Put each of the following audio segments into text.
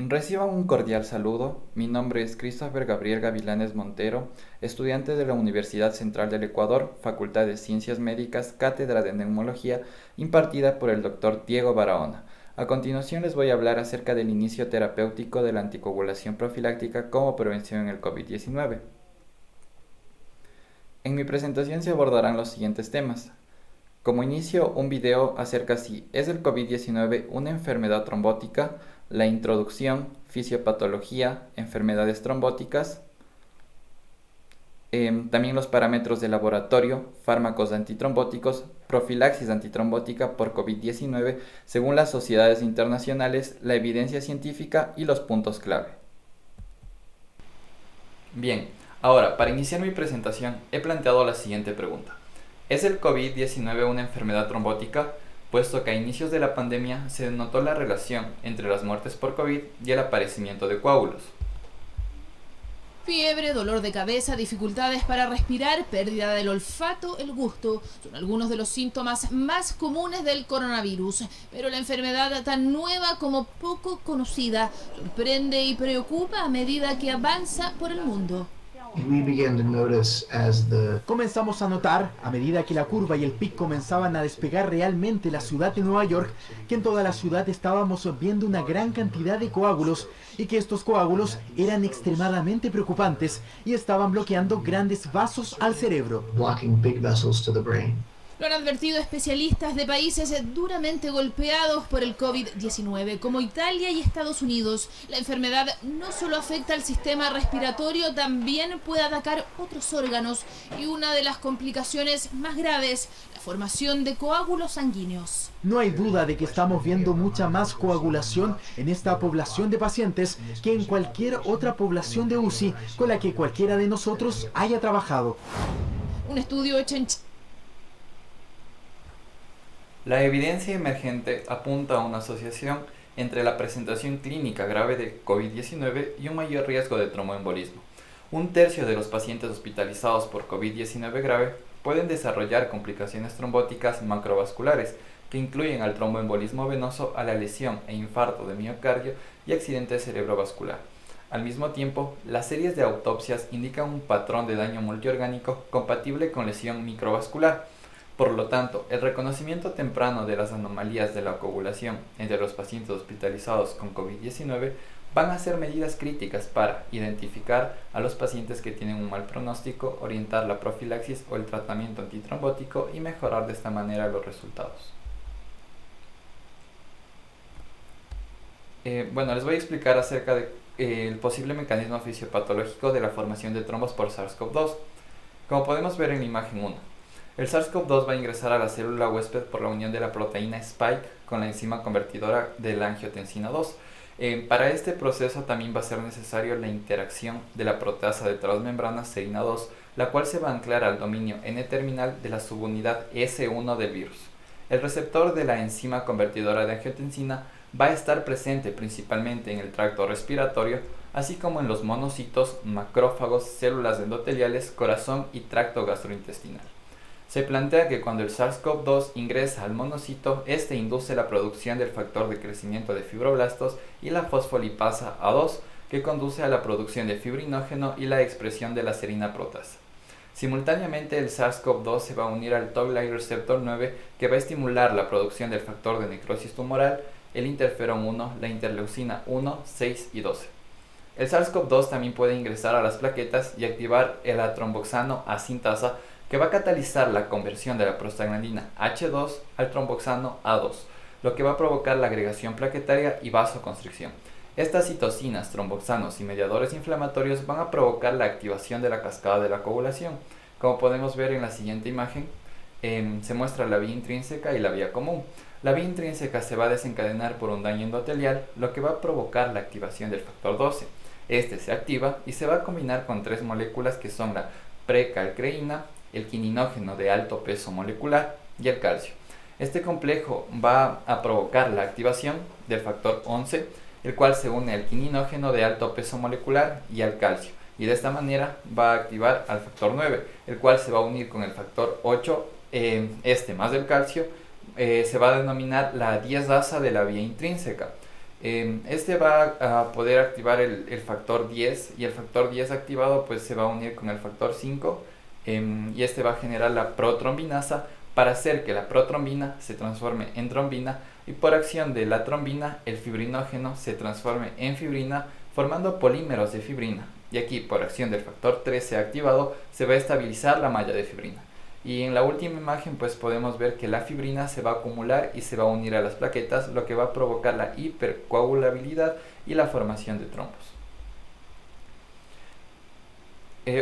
Reciban un cordial saludo. Mi nombre es Christopher Gabriel Gavilanes Montero, estudiante de la Universidad Central del Ecuador, Facultad de Ciencias Médicas, Cátedra de Neumología, impartida por el Dr. Diego Barahona. A continuación les voy a hablar acerca del inicio terapéutico de la anticoagulación profiláctica como prevención en el COVID-19. En mi presentación se abordarán los siguientes temas. Como inicio, un video acerca si es el COVID-19 una enfermedad trombótica, la introducción, fisiopatología, enfermedades trombóticas, también los parámetros de laboratorio, fármacos antitrombóticos, profilaxis antitrombótica por COVID-19 según las sociedades internacionales, la evidencia científica y los puntos clave. Bien, ahora para iniciar mi presentación he planteado la siguiente pregunta. ¿Es el COVID-19 una enfermedad trombótica? Puesto que a inicios de la pandemia se notó la relación entre las muertes por COVID y el aparecimiento de coágulos. Fiebre, dolor de cabeza, dificultades para respirar, pérdida del olfato, el gusto, son algunos de los síntomas más comunes del coronavirus. Pero la enfermedad tan nueva como poco conocida sorprende y preocupa a medida que avanza por el mundo. Comenzamos a notar, a medida que la curva y el pic comenzaban a despegar realmente la ciudad de Nueva York, que en toda la ciudad estábamos viendo una gran cantidad de coágulos y que estos coágulos eran extremadamente preocupantes y estaban bloqueando grandes vasos al cerebro. Lo han advertido especialistas de países duramente golpeados por el COVID-19, como Italia y Estados Unidos. La enfermedad no solo afecta al sistema respiratorio, también puede atacar otros órganos y una de las complicaciones más graves, la formación de coágulos sanguíneos. No hay duda de que estamos viendo mucha más coagulación en esta población de pacientes que en cualquier otra población de UCI con la que cualquiera de nosotros haya trabajado. Un estudio hecho en La evidencia emergente apunta a una asociación entre la presentación clínica grave de COVID-19 y un mayor riesgo de tromboembolismo. Un tercio de los pacientes hospitalizados por COVID-19 grave pueden desarrollar complicaciones trombóticas macrovasculares que incluyen al tromboembolismo venoso, a la lesión e infarto de miocardio y accidente cerebrovascular. Al mismo tiempo, las series de autopsias indican un patrón de daño multiorgánico compatible con lesión microvascular. Por lo tanto, el reconocimiento temprano de las anomalías de la coagulación entre los pacientes hospitalizados con COVID-19 van a ser medidas críticas para identificar a los pacientes que tienen un mal pronóstico, orientar la profilaxis o el tratamiento antitrombótico y mejorar de esta manera los resultados. Les voy a explicar acerca del posible mecanismo fisiopatológico de la formación de trombos por SARS-CoV-2. Como podemos ver en la imagen 1, el SARS-CoV-2 va a ingresar a la célula huésped por la unión de la proteína Spike con la enzima convertidora de la angiotensina 2. Para este proceso también va a ser necesario la interacción de la proteasa de transmembrana serina 2, la cual se va a anclar al dominio N-terminal de la subunidad S1 del virus. El receptor de la enzima convertidora de angiotensina va a estar presente principalmente en el tracto respiratorio, así como en los monocitos, macrófagos, células endoteliales, corazón y tracto gastrointestinal. Se plantea que cuando el SARS-CoV-2 ingresa al monocito, este induce la producción del factor de crecimiento de fibroblastos y la fosfolipasa A2, que conduce a la producción de fibrinógeno y la expresión de la serina protasa. Simultáneamente, el SARS-CoV-2 se va a unir al Toll-like receptor 9, que va a estimular la producción del factor de necrosis tumoral, el interferón 1, la interleucina 1, 6 y 12. El SARS-CoV-2 también puede ingresar a las plaquetas y activar el atromboxano A sintasa, que va a catalizar la conversión de la prostaglandina H2 al tromboxano A2, lo que va a provocar la agregación plaquetaria y vasoconstricción. Estas citocinas, tromboxanos y mediadores inflamatorios van a provocar la activación de la cascada de la coagulación. Como podemos ver en la siguiente imagen, se muestra la vía intrínseca y la vía común. La vía intrínseca se va a desencadenar por un daño endotelial, lo que va a provocar la activación del factor 12. Este se activa y se va a combinar con tres moléculas que son la precalcreína, el quininógeno de alto peso molecular y el calcio. Este complejo va a provocar la activación del factor 11, el cual se une al quininógeno de alto peso molecular y al calcio, y de esta manera va a activar al factor 9, el cual se va a unir con el factor 8, más el calcio, se va a denominar la diazasa de la vía intrínseca. Este va a poder activar el factor 10 y el factor 10 activado pues se va a unir con el factor 5 y este va a generar la protrombinasa para hacer que la protrombina se transforme en trombina y por acción de la trombina el fibrinógeno se transforme en fibrina formando polímeros de fibrina y aquí por acción del factor 13 activado se va a estabilizar la malla de fibrina. Y en la última imagen pues podemos ver que la fibrina se va a acumular y se va a unir a las plaquetas, lo que va a provocar la hipercoagulabilidad y la formación de trombos.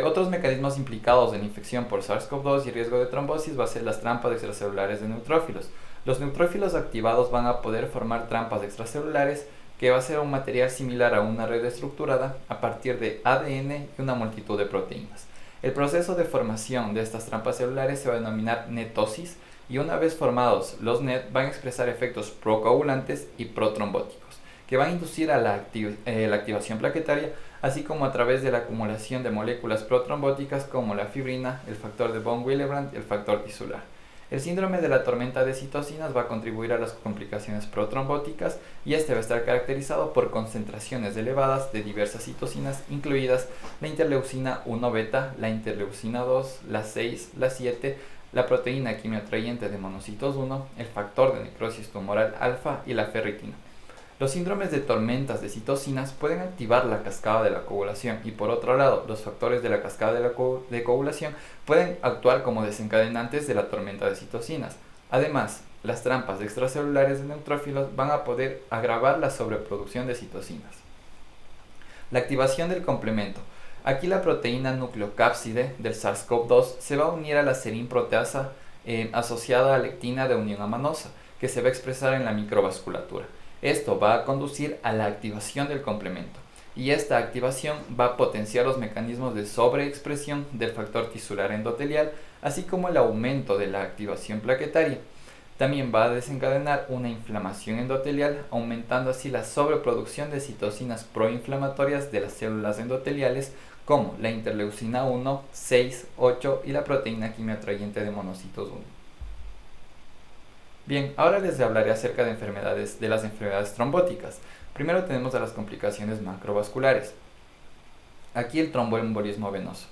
Otros mecanismos implicados en la infección por SARS-CoV-2 y riesgo de trombosis va a ser las trampas extracelulares de neutrófilos. Los neutrófilos activados van a poder formar trampas extracelulares que va a ser un material similar a una red estructurada a partir de ADN y una multitud de proteínas. El proceso de formación de estas trampas celulares se va a denominar netosis y una vez formados los NET van a expresar efectos procoagulantes y protrombóticos que van a inducir a la activación plaquetaria así como a través de la acumulación de moléculas protrombóticas como la fibrina, el factor de von Willebrand y el factor tisular. El síndrome de la tormenta de citocinas va a contribuir a las complicaciones protrombóticas y este va a estar caracterizado por concentraciones elevadas de diversas citocinas, incluidas la interleucina 1 beta, la interleucina 2, la 6, la 7, la proteína quimioatrayente de monocitos 1, el factor de necrosis tumoral alfa y la ferritina. Los síndromes de tormentas de citocinas pueden activar la cascada de la coagulación y por otro lado, los factores de la cascada de coagulación pueden actuar como desencadenantes de la tormenta de citocinas. Además, las trampas extracelulares de neutrófilos van a poder agravar la sobreproducción de citocinas. La activación del complemento. Aquí la proteína nucleocápside del SARS-CoV-2 se va a unir a la serin-proteasa asociada a lectina de unión amanosa, que se va a expresar en la microvasculatura. Esto va a conducir a la activación del complemento y esta activación va a potenciar los mecanismos de sobreexpresión del factor tisular endotelial, así como el aumento de la activación plaquetaria. También va a desencadenar una inflamación endotelial, aumentando así la sobreproducción de citocinas proinflamatorias de las células endoteliales, como la interleucina 1, 6, 8 y la proteína quimioatrayente de monocitos 1. Bien, ahora les hablaré acerca de las enfermedades trombóticas. Primero tenemos a las complicaciones macrovasculares. Aquí el tromboembolismo venoso.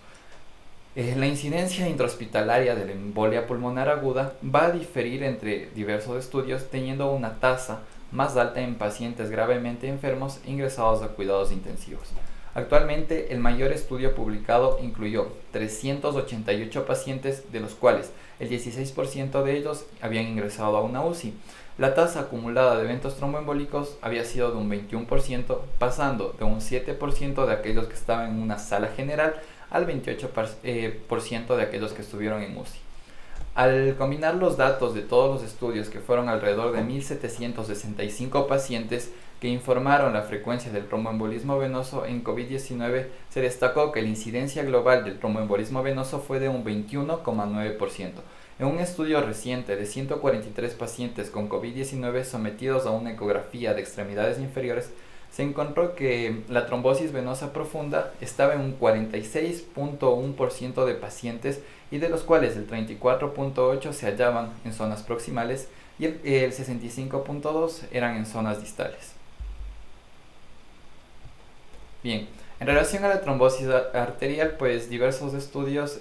La incidencia intrahospitalaria de la embolia pulmonar aguda va a diferir entre diversos estudios, teniendo una tasa más alta en pacientes gravemente enfermos ingresados a cuidados intensivos. Actualmente, el mayor estudio publicado incluyó 388 pacientes, de los cuales el 16% de ellos habían ingresado a una UCI. La tasa acumulada de eventos tromboembólicos había sido de un 21%, pasando de un 7% de aquellos que estaban en una sala general al 28% de aquellos que estuvieron en UCI. Al combinar los datos de todos los estudios, que fueron alrededor de 1.765 pacientes que informaron la frecuencia del tromboembolismo venoso en COVID-19, se destacó que la incidencia global del tromboembolismo venoso fue de un 21,9%. En un estudio reciente de 143 pacientes con COVID-19 sometidos a una ecografía de extremidades inferiores, se encontró que la trombosis venosa profunda estaba en un 46,1% de pacientes y de los cuales el 34,8% se hallaban en zonas proximales y el 65,2% eran en zonas distales. Bien, en relación a la trombosis arterial, pues diversos estudios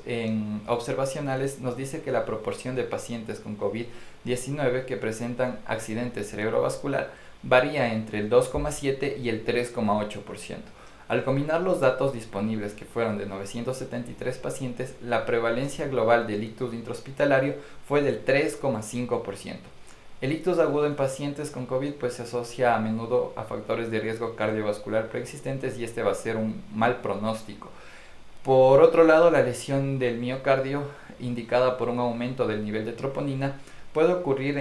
observacionales nos dice que la proporción de pacientes con COVID-19 que presentan accidente cerebrovascular varía entre el 2,7 y el 3,8%. Al combinar los datos disponibles, que fueron de 973 pacientes, la prevalencia global del ictus intrahospitalario fue del 3,5%. El ictus agudo en pacientes con COVID pues, se asocia a menudo a factores de riesgo cardiovascular preexistentes y este va a ser un mal pronóstico. Por otro lado, la lesión del miocardio, indicada por un aumento del nivel de troponina, puede ocurrir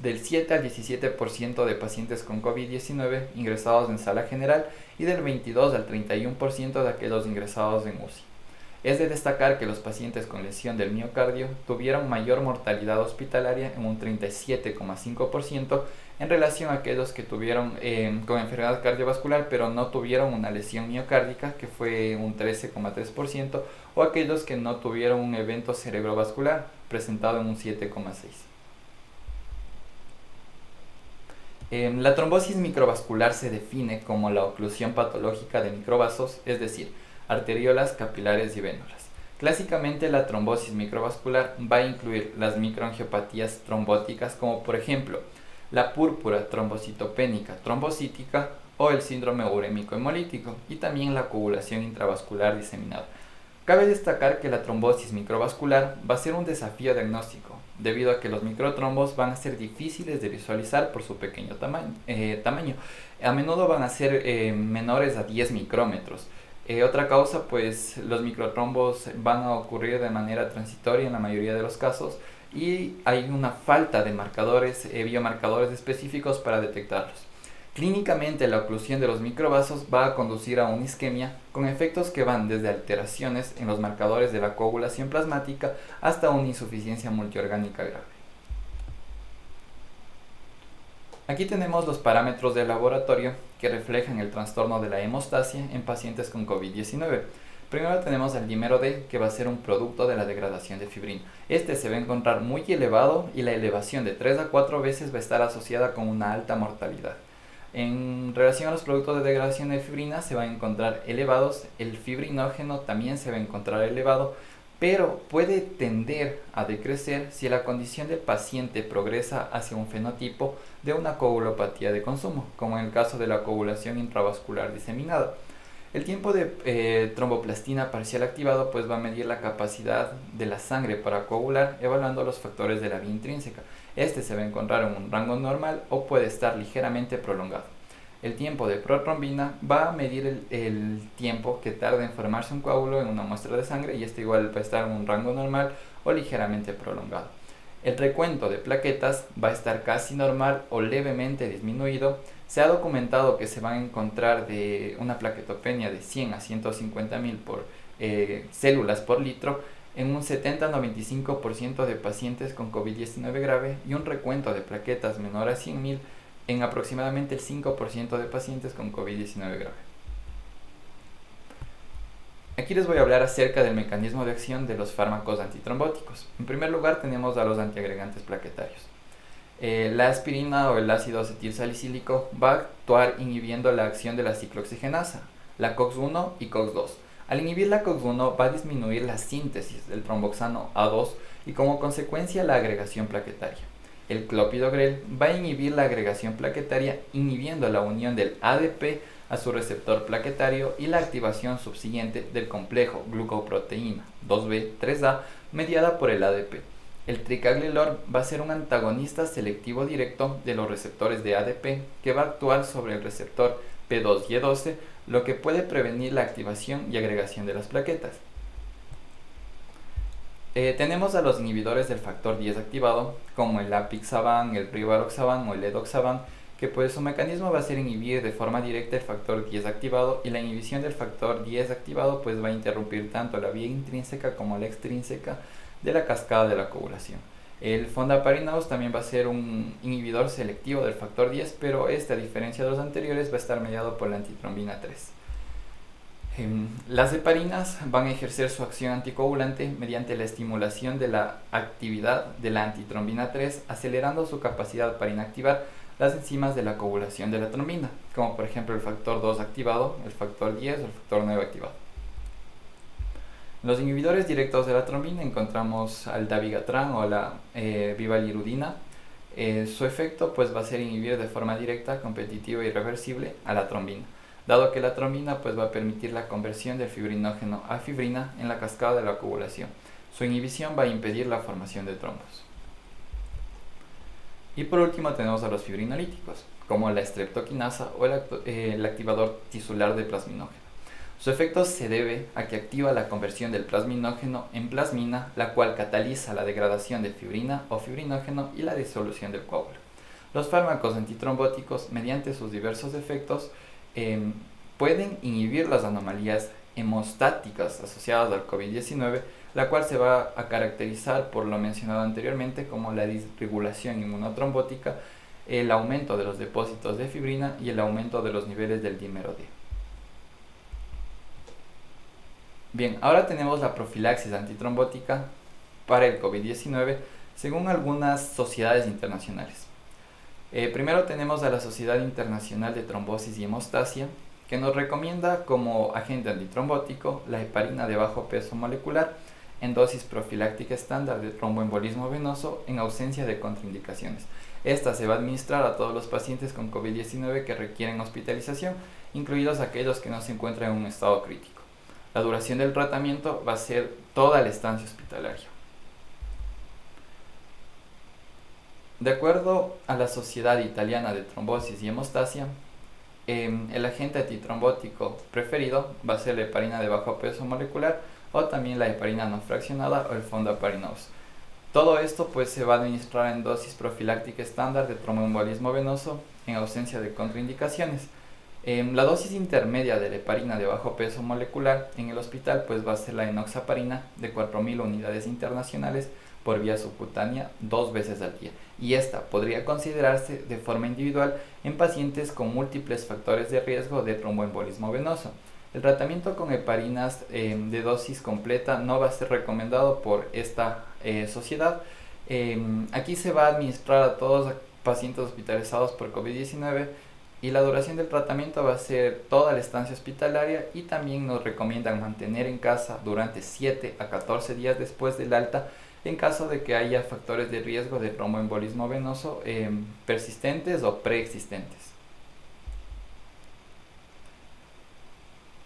del 7 al 17% de pacientes con COVID-19 ingresados en sala general y del 22 al 31% de aquellos ingresados en UCI. Es de destacar que los pacientes con lesión del miocardio tuvieron mayor mortalidad hospitalaria en un 37,5% en relación a aquellos que tuvieron con enfermedad cardiovascular pero no tuvieron una lesión miocárdica, que fue un 13,3%, o aquellos que no tuvieron un evento cerebrovascular, presentado en un 7,6%. La trombosis microvascular se define como la oclusión patológica de microvasos, es decir, arteriolas, capilares y vénulas. Clásicamente la trombosis microvascular va a incluir las microangiopatías trombóticas como por ejemplo la púrpura trombocitopénica trombocítica o el síndrome urémico hemolítico y también la coagulación intravascular diseminada. Cabe destacar que la trombosis microvascular va a ser un desafío diagnóstico, debido a que los microtrombos van a ser difíciles de visualizar por su pequeño tamaño. A menudo van a ser menores a 10 micrómetros. Otra causa, pues los microtrombos van a ocurrir de manera transitoria en la mayoría de los casos y hay una falta de marcadores, biomarcadores específicos para detectarlos. Clínicamente, la oclusión de los microvasos va a conducir a una isquemia con efectos que van desde alteraciones en los marcadores de la coagulación plasmática hasta una insuficiencia multiorgánica grave. Aquí tenemos los parámetros de laboratorio que reflejan el trastorno de la hemostasia en pacientes con COVID-19. Primero tenemos el dímero D, que va a ser un producto de la degradación de fibrina. Este se va a encontrar muy elevado y la elevación de 3 a 4 veces va a estar asociada con una alta mortalidad. En relación a los productos de degradación de fibrina se van a encontrar elevados, el fibrinógeno también se va a encontrar elevado, pero puede tender a decrecer si la condición del paciente progresa hacia un fenotipo de una coagulopatía de consumo, como en el caso de la coagulación intravascular diseminada. El tiempo de tromboplastina parcial activado pues va a medir la capacidad de la sangre para coagular evaluando los factores de la vía intrínseca. Este se va a encontrar en un rango normal o puede estar ligeramente prolongado. El tiempo de protrombina va a medir el tiempo que tarda en formarse un coágulo en una muestra de sangre y este igual va a estar en un rango normal o ligeramente prolongado. El recuento de plaquetas va a estar casi normal o levemente disminuido. Se ha documentado que se van a encontrar de una plaquetopenia de 100 a 150.000 por células por litro en un 70-95% de pacientes con COVID-19 grave y un recuento de plaquetas menor a 100.000 en aproximadamente el 5% de pacientes con COVID-19 grave. Aquí les voy a hablar acerca del mecanismo de acción de los fármacos antitrombóticos. En primer lugar tenemos a los antiagregantes plaquetarios. La aspirina o el ácido acetilsalicílico va a actuar inhibiendo la acción de la ciclooxigenasa, la COX-1 y COX-2. Al inhibir la COX-1 va a disminuir la síntesis del tromboxano A2 y como consecuencia la agregación plaquetaria. El clopidogrel va a inhibir la agregación plaquetaria inhibiendo la unión del ADP a su receptor plaquetario y la activación subsiguiente del complejo glucoproteína 2B3A mediada por el ADP. El tricaglilor va a ser un antagonista selectivo directo de los receptores de ADP que va a actuar sobre el receptor P2Y12, lo que puede prevenir la activación y agregación de las plaquetas. Tenemos a los inhibidores del factor 10 activado, como el apixaban, el rivaroxaban o el edoxaban, que pues su mecanismo va a ser inhibir de forma directa el factor 10 activado y la inhibición del factor 10 activado pues va a interrumpir tanto la vía intrínseca como la extrínseca de la cascada de la coagulación. El fondaparinux también va a ser un inhibidor selectivo del factor 10, pero este, a diferencia de los anteriores, va a estar mediado por la antitrombina 3. Las heparinas van a ejercer su acción anticoagulante mediante la estimulación de la actividad de la antitrombina 3, acelerando su capacidad para inactivar las enzimas de la coagulación de la trombina, como por ejemplo el factor 2 activado, el factor 10 o el factor 9 activado. Los inhibidores directos de la trombina encontramos al dabigatran o la vivalirudina. Su efecto pues va a ser inhibir de forma directa, competitiva y irreversible a la trombina, dado que la trombina pues va a permitir la conversión del fibrinógeno a fibrina en la cascada de la coagulación. Su inhibición va a impedir la formación de trombos. Y por último tenemos a los fibrinolíticos, como la streptokinasa o el activador tisular de plasminógeno. Su efecto se debe a que activa la conversión del plasminógeno en plasmina, la cual cataliza la degradación de fibrina o fibrinógeno y la disolución del coágulo. Los fármacos antitrombóticos, mediante sus diversos efectos, pueden inhibir las anomalías hemostáticas asociadas al COVID-19, la cual se va a caracterizar por lo mencionado anteriormente como la disregulación inmunotrombótica, el aumento de los depósitos de fibrina y el aumento de los niveles del dímero D. Bien, ahora tenemos la profilaxis antitrombótica para el COVID-19 según algunas sociedades internacionales. Primero tenemos a la Sociedad Internacional de Trombosis y Hemostasia, que nos recomienda como agente antitrombótico la heparina de bajo peso molecular en dosis profiláctica estándar de tromboembolismo venoso en ausencia de contraindicaciones. Esta se va a administrar a todos los pacientes con COVID-19 que requieren hospitalización, incluidos aquellos que no se encuentran en un estado crítico. La duración del tratamiento va a ser toda la estancia hospitalaria. De acuerdo a la Sociedad Italiana de Trombosis y Hemostasia, el agente antitrombótico preferido va a ser la heparina de bajo peso molecular o también la heparina no fraccionada o el fondaparinose. Todo esto pues se va a administrar en dosis profiláctica estándar de tromboembolismo venoso en ausencia de contraindicaciones. La dosis intermedia de la heparina de bajo peso molecular en el hospital pues va a ser la enoxaparina de 4.000 unidades internacionales por vía subcutánea 2 veces al día, y esta podría considerarse de forma individual en pacientes con múltiples factores de riesgo de tromboembolismo venoso. El tratamiento con heparinas de dosis completa no va a ser recomendado por esta sociedad. Aquí se va a administrar a todos los pacientes hospitalizados por COVID-19 y la duración del tratamiento va a ser toda la estancia hospitalaria, y también nos recomiendan mantener en casa durante 7 a 14 días después del alta en caso de que haya factores de riesgo de tromboembolismo venoso persistentes o preexistentes.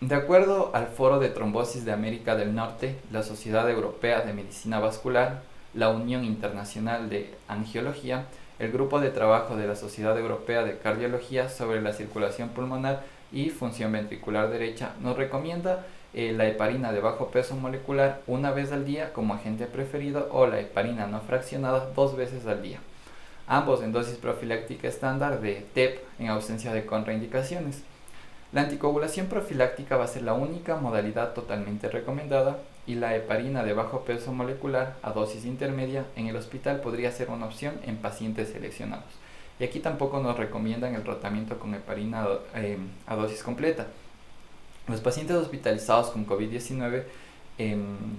De acuerdo al Foro de Trombosis de América del Norte, la Sociedad Europea de Medicina Vascular, la Unión Internacional de Angiología, el Grupo de Trabajo de la Sociedad Europea de Cardiología sobre la circulación pulmonar y función ventricular derecha nos recomienda la heparina de bajo peso molecular una vez al día como agente preferido, o la heparina no fraccionada 2 veces al día, ambos en dosis profiláctica estándar de TEP en ausencia de contraindicaciones. La anticoagulación profiláctica va a ser la única modalidad totalmente recomendada, y la heparina de bajo peso molecular a dosis intermedia en el hospital podría ser una opción en pacientes seleccionados. Y aquí tampoco nos recomiendan el tratamiento con heparina a dosis completa. Los pacientes hospitalizados con COVID-19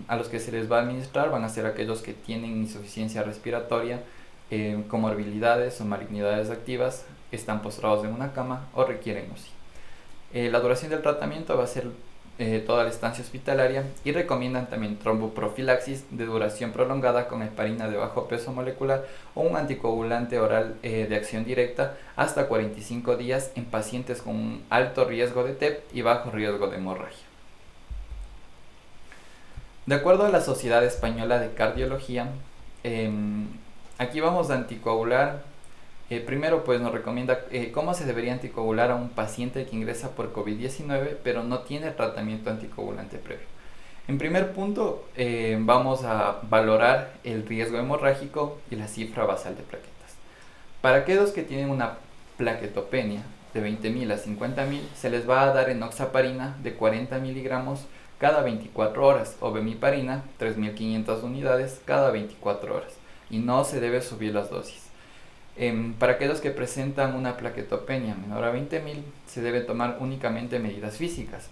a los que se les va a administrar van a ser aquellos que tienen insuficiencia respiratoria, comorbilidades o malignidades activas, están postrados en una cama o requieren UCI. La duración del tratamiento va a ser toda la estancia hospitalaria, y recomiendan también tromboprofilaxis de duración prolongada con heparina de bajo peso molecular o un anticoagulante oral de acción directa hasta 45 días en pacientes con un alto riesgo de TEP y bajo riesgo de hemorragia. De acuerdo a la Sociedad Española de Cardiología, aquí vamos a anticoagular. Primero pues nos recomienda cómo se debería anticoagular a un paciente que ingresa por COVID-19 pero no tiene tratamiento anticoagulante previo. En primer punto vamos a valorar el riesgo hemorrágico y la cifra basal de plaquetas. Para aquellos que tienen una plaquetopenia de 20.000 a 50.000 se les va a dar enoxaparina de 40 miligramos cada 24 horas o bemiparina 3.500 unidades cada 24 horas, y no se debe subir las dosis. Para aquellos que presentan una plaquetopenia menor a 20.000 se debe tomar únicamente medidas físicas.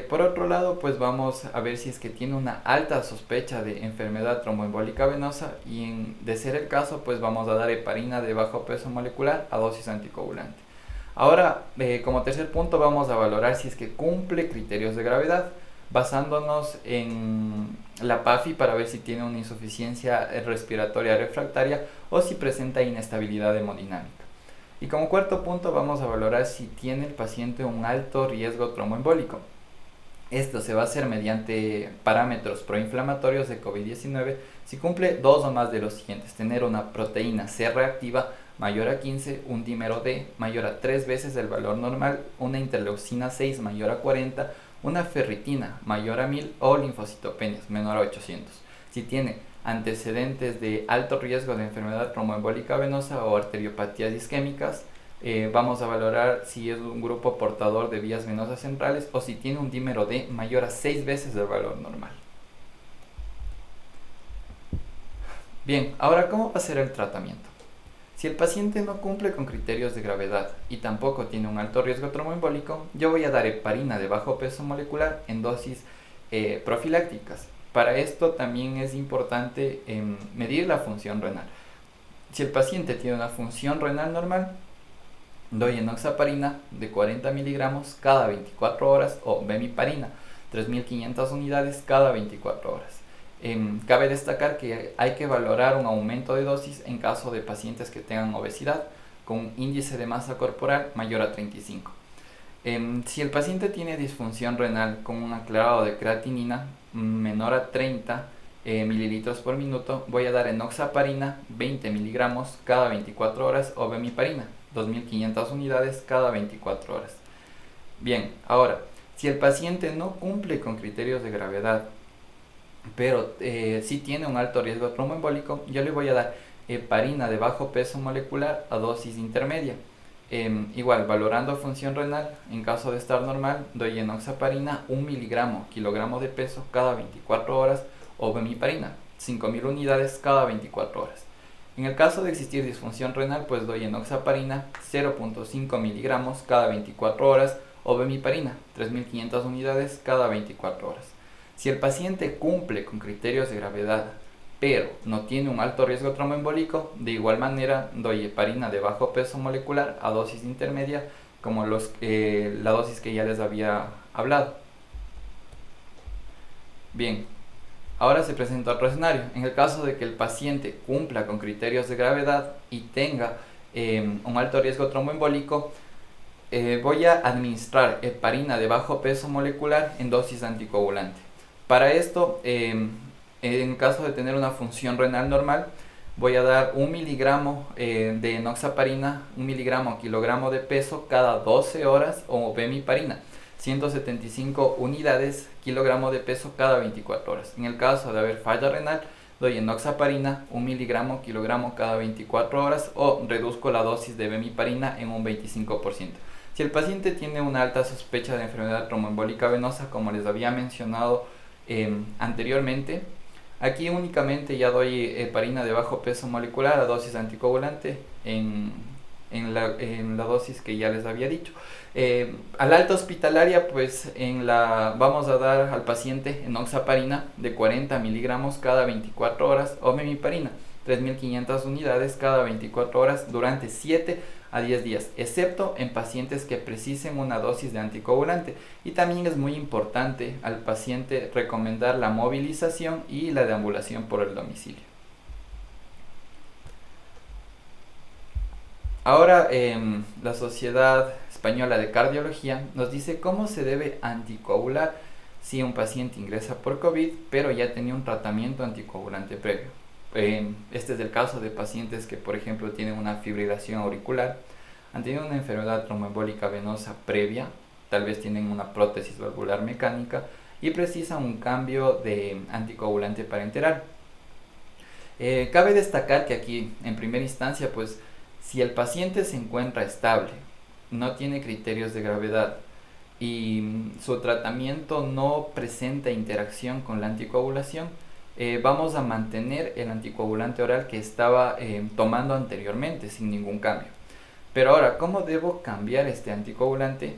Por otro lado, pues vamos a ver si es que tiene una alta sospecha de enfermedad tromboembólica venosa, y de ser el caso pues vamos a dar heparina de bajo peso molecular a dosis anticoagulante. Ahora, como tercer punto, vamos a valorar si es que cumple criterios de gravedad, basándonos en la PAFI para ver si tiene una insuficiencia respiratoria refractaria o si presenta inestabilidad hemodinámica. Y como cuarto punto vamos a valorar si tiene el paciente un alto riesgo tromboembólico. Esto se va a hacer mediante parámetros proinflamatorios de COVID-19 si cumple 2 o más de los siguientes: tener una proteína C reactiva mayor a 15, un dímero D mayor a 3 veces el valor normal, una interleucina 6 mayor a 40, una ferritina mayor a 1000 o linfocitopenias menor a 800. Si tiene antecedentes de alto riesgo de enfermedad tromboembólica venosa o arteriopatías isquémicas, vamos a valorar si es un grupo portador de vías venosas centrales o si tiene un dímero D mayor a 6 veces el valor normal. Bien, ahora, ¿cómo va a ser el tratamiento? Si el paciente no cumple con criterios de gravedad y tampoco tiene un alto riesgo tromboembólico, yo voy a dar heparina de bajo peso molecular en dosis profilácticas. Para esto también es importante medir la función renal. Si el paciente tiene una función renal normal, doy enoxaparina de 40 miligramos cada 24 horas o bemiparina 3.500 unidades cada 24 horas. Cabe destacar que hay que valorar un aumento de dosis en caso de pacientes que tengan obesidad con un índice de masa corporal mayor a 35. Si el paciente tiene disfunción renal con un aclarado de creatinina menor a 30 mililitros por minuto, voy a dar enoxaparina 20 miligramos cada 24 horas o bemiparina 2.500 unidades cada 24 horas. Bien, ahora, si el paciente no cumple con criterios de gravedad, pero sí tiene un alto riesgo tromboembólico, yo le voy a dar heparina de bajo peso molecular a dosis intermedia. Igual, valorando función renal, en caso de estar normal, doy enoxaparina 1 miligramo kilogramo de peso cada 24 horas o bemiparina 5.000 unidades cada 24 horas. En el caso de existir disfunción renal, pues doy enoxaparina 0.5 miligramos cada 24 horas o bemiparina 3.500 unidades cada 24 horas. Si el paciente cumple con criterios de gravedad, pero no tiene un alto riesgo tromboembólico, de igual manera doy heparina de bajo peso molecular a dosis intermedia, como la dosis que ya les había hablado. Bien, ahora se presenta otro escenario. En el caso de que el paciente cumpla con criterios de gravedad y tenga un alto riesgo tromboembólico, voy a administrar heparina de bajo peso molecular en dosis anticoagulante. Para esto, en caso de tener una función renal normal, voy a dar 1 miligramo de enoxaparina, 1 miligramo kilogramo de peso cada 12 horas o bemiparina 175 unidades kilogramo de peso cada 24 horas. En el caso de haber falla renal, doy enoxaparina 1 miligramo kilogramo cada 24 horas o reduzco la dosis de bemiparina en un 25%. Si el paciente tiene una alta sospecha de enfermedad tromboembólica venosa, como les había mencionado anteriormente, aquí únicamente ya doy heparina de bajo peso molecular a dosis anticoagulante en la dosis que ya les había dicho. A la alta hospitalaria, pues vamos a dar al paciente enoxaparina de 40 miligramos cada 24 horas o bemiparina 3.500 unidades cada 24 horas durante 7 a 10 días, excepto en pacientes que precisen una dosis de anticoagulante. Y también es muy importante al paciente recomendar la movilización y la deambulación por el domicilio. Ahora, la Sociedad Española de Cardiología nos dice cómo se debe anticoagular si un paciente ingresa por COVID, pero ya tenía un tratamiento anticoagulante previo. Este es el caso de pacientes que, por ejemplo, tienen una fibrilación auricular, han tenido una enfermedad tromboembólica venosa previa, tal vez tienen una prótesis valvular mecánica y precisan un cambio de anticoagulante parenteral. Cabe destacar que aquí, en primera instancia, pues, si el paciente se encuentra estable, no tiene criterios de gravedad y su tratamiento no presenta interacción con la anticoagulación, vamos a mantener el anticoagulante oral que estaba tomando anteriormente sin ningún cambio. Pero ahora, ¿cómo debo cambiar este anticoagulante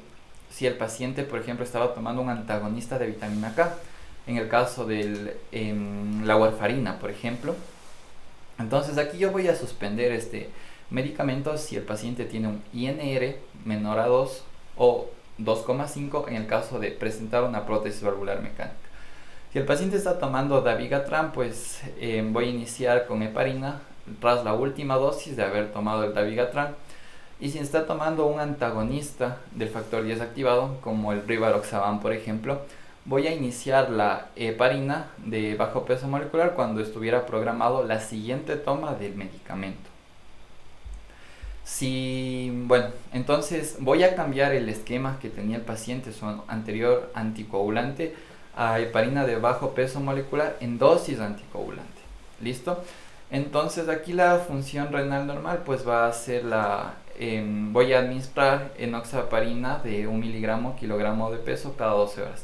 si el paciente, por ejemplo, estaba tomando un antagonista de vitamina K? En el caso de la warfarina, por ejemplo. Entonces aquí yo voy a suspender este medicamento si el paciente tiene un INR menor a 2 o 2,5 en el caso de presentar una prótesis valvular mecánica. Si el paciente está tomando dabigatran, pues voy a iniciar con heparina tras la última dosis de haber tomado el dabigatran. Y si está tomando un antagonista del factor 10 activado, como el rivaroxaban, por ejemplo, voy a iniciar la heparina de bajo peso molecular cuando estuviera programado la siguiente toma del medicamento. Entonces voy a cambiar el esquema que tenía el paciente, su anterior anticoagulante, a heparina de bajo peso molecular en dosis anticoagulante. ¿Listo? Entonces aquí la función renal normal pues va a ser voy a administrar enoxaparina de 1 miligramo kilogramo de peso cada 12 horas.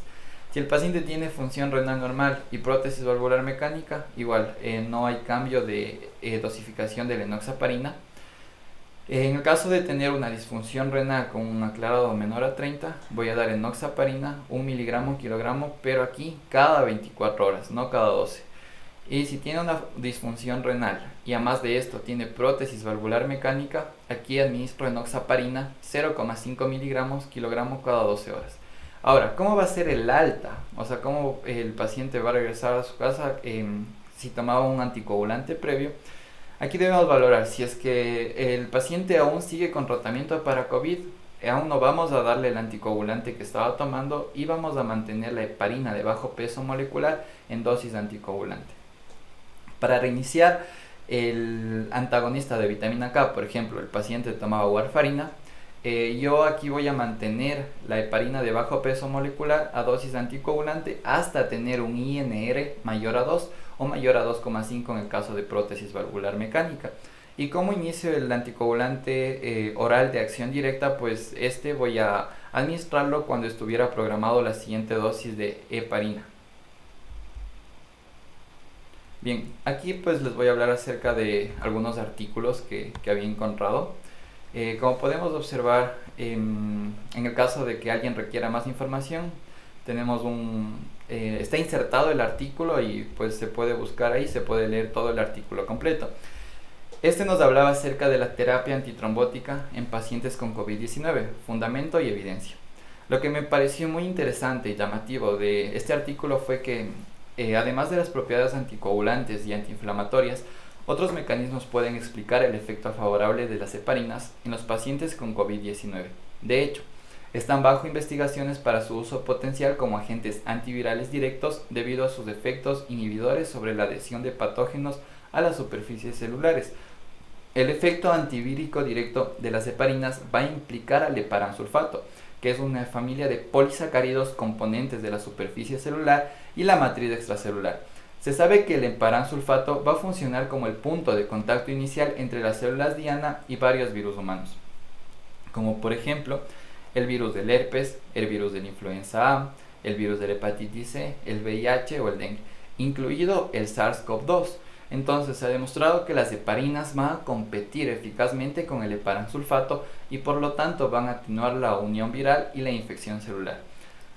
Si el paciente tiene función renal normal y prótesis valvular mecánica, igual no hay cambio de dosificación de la enoxaparina. En el caso de tener una disfunción renal con un aclarado menor a 30, voy a dar enoxaparina 1 miligramo kilogramo, pero aquí cada 24 horas, no cada 12. Y si tiene una disfunción renal y además de esto tiene prótesis valvular mecánica, aquí administro enoxaparina 0,5 miligramos kilogramo cada 12 horas. Ahora, ¿cómo va a ser el alta? O sea, ¿cómo el paciente va a regresar a su casa si tomaba un anticoagulante previo? Aquí debemos valorar si es que el paciente aún sigue con tratamiento para COVID, aún no vamos a darle el anticoagulante que estaba tomando y vamos a mantener la heparina de bajo peso molecular en dosis de anticoagulante. Para reiniciar el antagonista de vitamina K, por ejemplo, el paciente tomaba warfarina, yo aquí voy a mantener la heparina de bajo peso molecular a dosis de anticoagulante hasta tener un INR mayor a 2 o mayor a 2,5 en el caso de prótesis valvular mecánica. Y como inicio el anticoagulante oral de acción directa, pues voy a administrarlo cuando estuviera programado la siguiente dosis de heparina. Bien, aquí pues les voy a hablar acerca de algunos artículos que había encontrado. Como podemos observar, en el caso de que alguien requiera más información, tenemos está insertado el artículo y pues se puede buscar ahí, se puede leer todo el artículo completo. Nos hablaba acerca de la terapia antitrombótica en pacientes con COVID-19, fundamento y evidencia. Lo que me pareció muy interesante y llamativo de este artículo fue que, además de las propiedades anticoagulantes y antiinflamatorias, otros mecanismos pueden explicar el efecto favorable de las heparinas en los pacientes con COVID-19. De hecho, están bajo investigaciones para su uso potencial como agentes antivirales directos debido a sus efectos inhibidores sobre la adhesión de patógenos a las superficies celulares. El efecto antivírico directo de las heparinas va a implicar al heparansulfato, que es una familia de polisacáridos componentes de la superficie celular y la matriz extracelular. Se sabe que el heparansulfato va a funcionar como el punto de contacto inicial entre las células diana y varios virus humanos, como por ejemplo el virus del herpes, el virus de la influenza A, el virus de la hepatitis C, el VIH o el dengue, incluido el SARS-CoV-2. Entonces se ha demostrado que las heparinas van a competir eficazmente con el heparansulfato y por lo tanto van a atenuar la unión viral y la infección celular.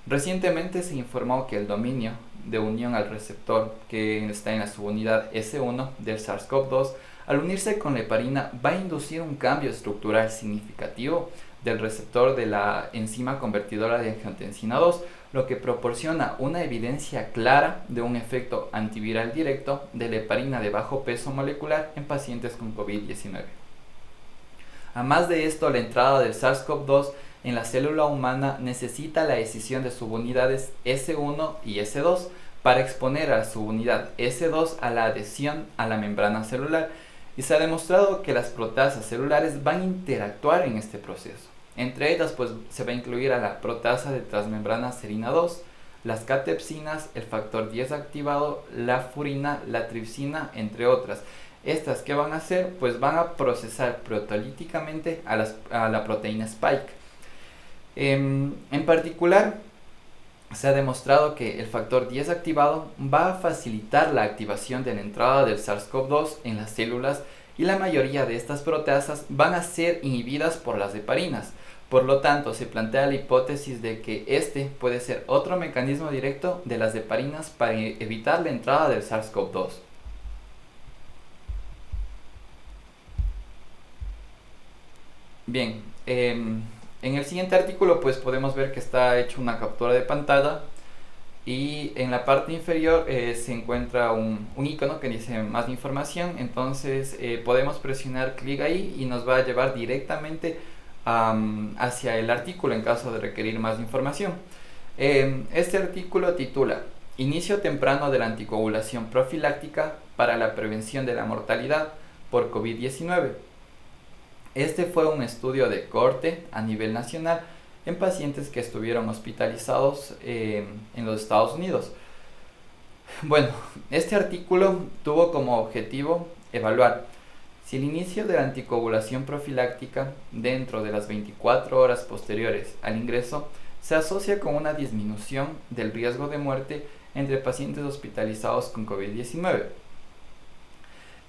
Recientemente se informó que el dominio de unión al receptor que está en la subunidad S1 del SARS-CoV-2, al unirse con la heparina va a inducir un cambio estructural significativo del receptor de la enzima convertidora de angiotensina 2, lo que proporciona una evidencia clara de un efecto antiviral directo de la heparina de bajo peso molecular en pacientes con COVID-19. Además de esto, la entrada del SARS-CoV-2 en la célula humana necesita la escisión de subunidades S1 y S2 para exponer a la subunidad S2 a la adhesión a la membrana celular, y se ha demostrado que las proteasas celulares van a interactuar en este proceso. Entre ellas pues se va a incluir a la proteasa de transmembrana serina 2, las catepsinas, el factor 10 activado, la furina, la tripsina, entre otras. Estas, ¿qué van a hacer? Pues van a procesar proteolíticamente a la proteína Spike. En particular, se ha demostrado que el factor 10 activado va a facilitar la activación de la entrada del SARS-CoV-2 en las células y la mayoría de estas proteasas van a ser inhibidas por las heparinas. Por lo tanto, se plantea la hipótesis de que este puede ser otro mecanismo directo de las heparinas para evitar la entrada del SARS-CoV-2. Bien, en el siguiente artículo pues podemos ver que está hecho una captura de pantalla y en la parte inferior se encuentra un icono que dice más información. Entonces podemos presionar clic ahí y nos va a llevar directamente hacia el artículo en caso de requerir más información. Este artículo titula Inicio temprano de la anticoagulación profiláctica para la prevención de la mortalidad por COVID-19. Este fue un estudio de cohorte a nivel nacional en pacientes que estuvieron hospitalizados en los Estados Unidos. Bueno, este artículo tuvo como objetivo evaluar si el inicio de la anticoagulación profiláctica dentro de las 24 horas posteriores al ingreso se asocia con una disminución del riesgo de muerte entre pacientes hospitalizados con COVID-19.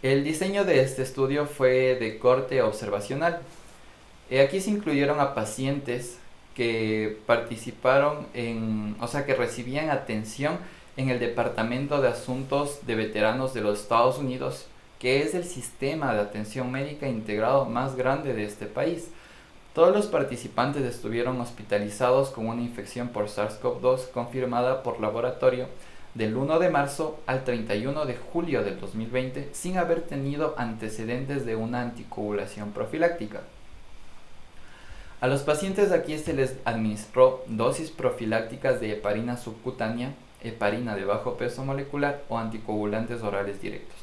El diseño de este estudio fue de corte observacional. Aquí se incluyeron a pacientes que participaron que recibían atención en el Departamento de Asuntos de Veteranos de los Estados Unidos, que es el sistema de atención médica integrado más grande de este país. Todos los participantes estuvieron hospitalizados con una infección por SARS-CoV-2 confirmada por laboratorio del 1 de marzo al 31 de julio del 2020 sin haber tenido antecedentes de una anticoagulación profiláctica. A los pacientes aquí se les administró dosis profilácticas de heparina subcutánea, heparina de bajo peso molecular o anticoagulantes orales directos.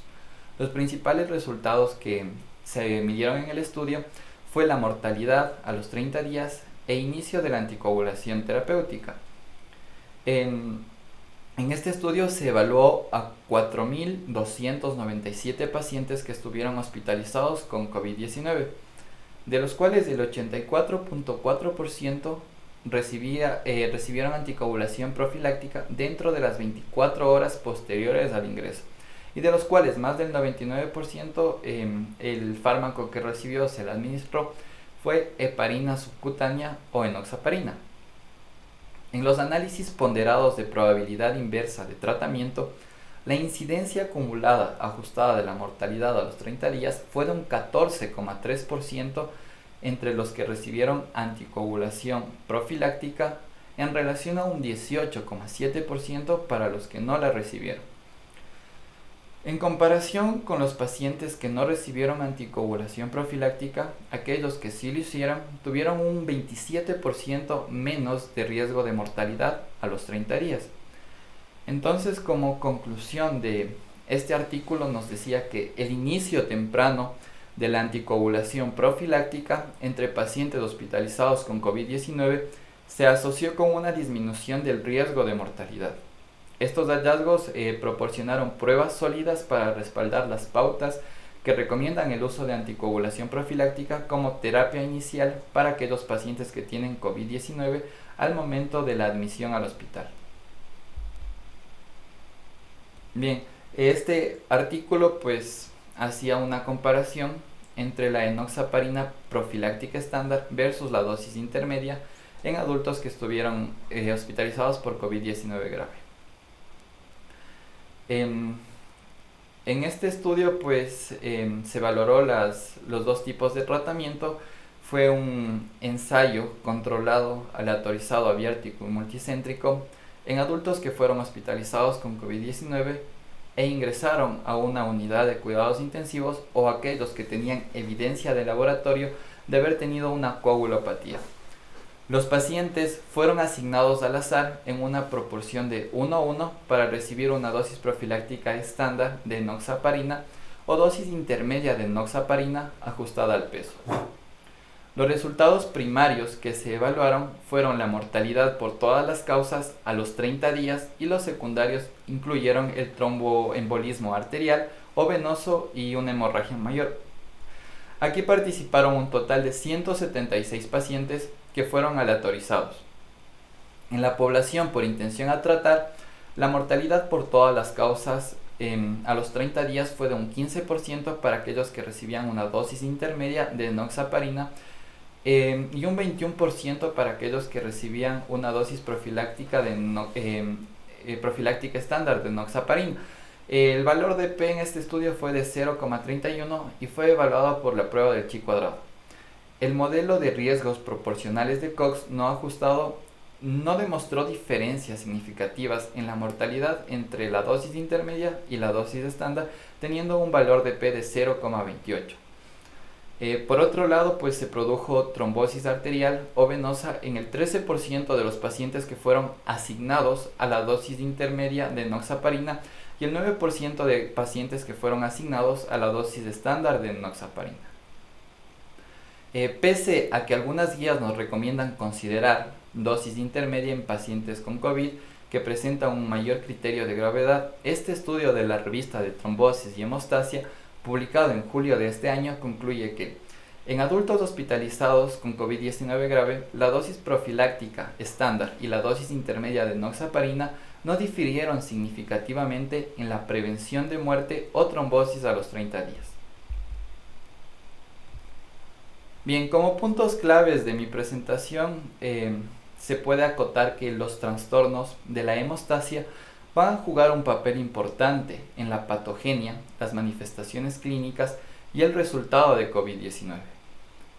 Los principales resultados que se midieron en el estudio fue la mortalidad a los 30 días e inicio de la anticoagulación terapéutica. En este estudio se evaluó a 4.297 pacientes que estuvieron hospitalizados con COVID-19, de los cuales el 84.4% recibieron anticoagulación profiláctica dentro de las 24 horas posteriores al ingreso, y de los cuales más del 99% el fármaco que recibió se le administró fue heparina subcutánea o enoxaparina. En los análisis ponderados de probabilidad inversa de tratamiento, la incidencia acumulada ajustada de la mortalidad a los 30 días fue de un 14,3% entre los que recibieron anticoagulación profiláctica en relación a un 18,7% para los que no la recibieron. En comparación con los pacientes que no recibieron anticoagulación profiláctica, aquellos que sí lo hicieron tuvieron un 27% menos de riesgo de mortalidad a los 30 días. Entonces, como conclusión de este artículo nos decía que el inicio temprano de la anticoagulación profiláctica entre pacientes hospitalizados con COVID-19 se asoció con una disminución del riesgo de mortalidad. Estos hallazgos proporcionaron pruebas sólidas para respaldar las pautas que recomiendan el uso de anticoagulación profiláctica como terapia inicial para aquellos pacientes que tienen COVID-19 al momento de la admisión al hospital. Bien, este artículo pues hacía una comparación entre la enoxaparina profiláctica estándar versus la dosis intermedia en adultos que estuvieron hospitalizados por COVID-19 grave. En este estudio pues se valoró los dos tipos de tratamiento. Fue un ensayo controlado, aleatorizado, abierto y multicéntrico en adultos que fueron hospitalizados con COVID-19 e ingresaron a una unidad de cuidados intensivos o aquellos que tenían evidencia de laboratorio de haber tenido una coagulopatía. Los pacientes fueron asignados al azar en una proporción de 1:1 para recibir una dosis profiláctica estándar de enoxaparina o dosis intermedia de enoxaparina ajustada al peso. Los resultados primarios que se evaluaron fueron la mortalidad por todas las causas a los 30 días y los secundarios incluyeron el tromboembolismo arterial o venoso y una hemorragia mayor. Aquí participaron un total de 176 pacientes que fueron aleatorizados. En la población por intención a tratar, la mortalidad por todas las causas a los 30 días fue de un 15% para aquellos que recibían una dosis intermedia de enoxaparina y un 21% para aquellos que recibían una dosis profiláctica profiláctica estándar de enoxaparina. El valor de P en este estudio fue de 0,31 y fue evaluado por la prueba del chi cuadrado. El modelo de riesgos proporcionales de Cox no ajustado no demostró diferencias significativas en la mortalidad entre la dosis intermedia y la dosis estándar, teniendo un valor de P de 0,28. Por otro lado, pues se produjo trombosis arterial o venosa en el 13% de los pacientes que fueron asignados a la dosis intermedia de enoxaparina y el 9% de pacientes que fueron asignados a la dosis estándar de enoxaparina. Pese a que algunas guías nos recomiendan considerar dosis intermedia en pacientes con COVID que presentan un mayor criterio de gravedad, este estudio de la revista de trombosis y hemostasia, publicado en julio de este año, concluye que en adultos hospitalizados con COVID-19 grave, la dosis profiláctica estándar y la dosis intermedia de enoxaparina no difirieron significativamente en la prevención de muerte o trombosis a los 30 días. Bien, como puntos claves de mi presentación, se puede acotar que los trastornos de la hemostasia van a jugar un papel importante en la patogenia, las manifestaciones clínicas y el resultado de COVID-19.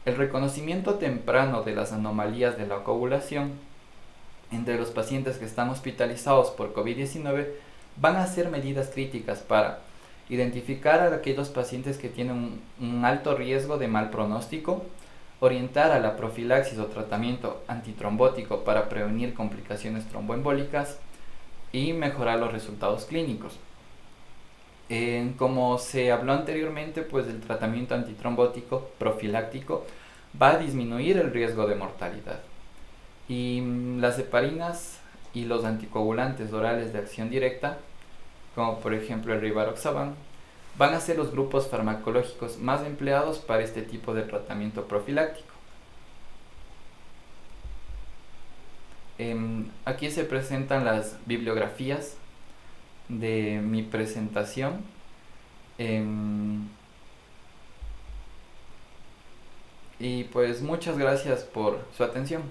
El reconocimiento temprano de las anomalías de la coagulación entre los pacientes que están hospitalizados por COVID-19 van a ser medidas críticas para identificar a aquellos pacientes que tienen un alto riesgo de mal pronóstico, orientar a la profilaxis o tratamiento antitrombótico para prevenir complicaciones tromboembólicas y mejorar los resultados clínicos. Como se habló anteriormente, pues el tratamiento antitrombótico profiláctico va a disminuir el riesgo de mortalidad. Y las heparinas y los anticoagulantes orales de acción directa, como por ejemplo el rivaroxaban, van a ser los grupos farmacológicos más empleados para este tipo de tratamiento profiláctico. Aquí se presentan las bibliografías de mi presentación. Y pues muchas gracias por su atención.